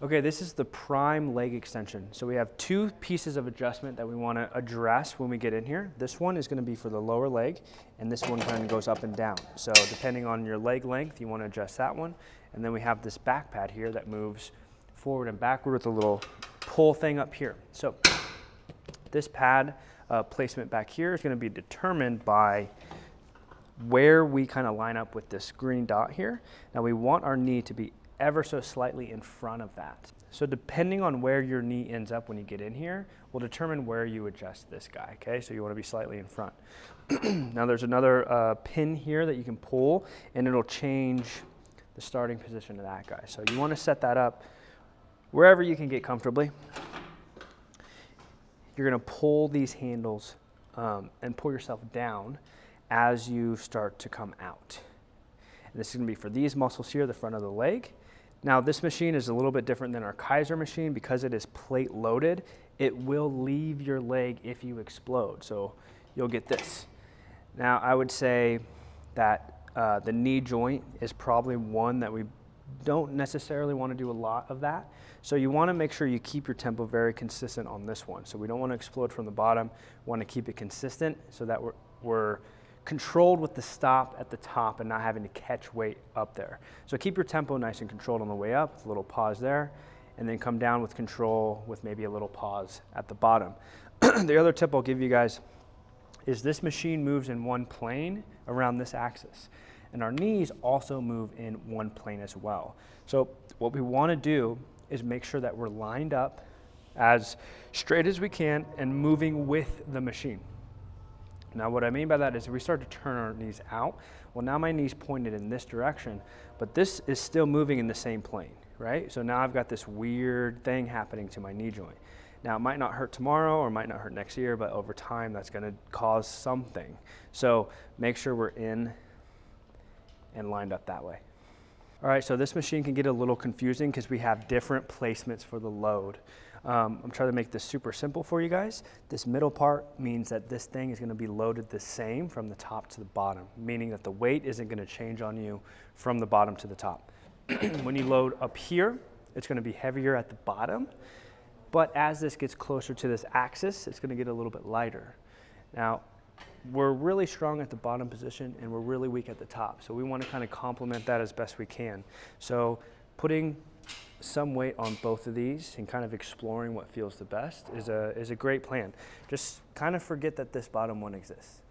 Okay, this is the prime leg extension. So we have two pieces of adjustment that we want to address when we get in here. This one is going to be for the lower leg, and this one kind of goes up and down. So depending on your leg length, you want to adjust that one. And then we have this back pad here that moves forward and backward with a little pull thing up here. So this pad placement back here is going to be determined by where we kind of line up with this green dot here. Now we want our knee to be ever so slightly in front of that. So depending on where your knee ends up when you get in here will determine where you adjust this guy, okay? So you want to be slightly in front. Now there's another pin here that you can pull and it'll change the starting position of that guy. So you want to set that up wherever you can get comfortably. You're going to pull these handles and pull yourself down as you start to come out. And this is going to be for these muscles here, the front of the leg. Now this machine is a little bit different than our Kaiser machine because it is plate loaded. It will leave your leg if you explode, so you'll get this. Now I would say that the knee joint is probably one that we don't necessarily want to do a lot of that. So you want to make sure you keep your tempo very consistent on this one. So we don't want to explode from the bottom. We want to keep it consistent so that we're controlled with the stop at the top and not having to catch weight up there. So keep your tempo nice and controlled on the way up, with a little pause there, and then come down with control with maybe a little pause at the bottom. The other tip I'll give you guys is this machine moves in one plane around this axis, and our knees also move in one plane as well. So what we want to do is make sure that we're lined up as straight as we can and moving with the machine. Now what I mean by that is if we start to turn our knees out, well now my knee's pointed in this direction, but this is still moving in the same plane, right? So now I've got this weird thing happening to my knee joint. Now it might not hurt tomorrow or it might not hurt next year, but over time that's gonna cause something. So make sure we're in and lined up that way. All right, so this machine can get a little confusing because we have different placements for the load. I'm trying to make this super simple for you guys. This middle part means that this thing is going to be loaded the same from the top to the bottom, meaning that the weight isn't going to change on you from the bottom to the top. When you load up here, it's going to be heavier at the bottom, but as this gets closer to this axis, it's going to get a little bit lighter. Now, we're really strong at the bottom position and we're really weak at the top, so we want to kind of complement that as best we can. So putting some weight on both of these and kind of exploring what feels the best is a great plan. Just kind of forget that this bottom one exists.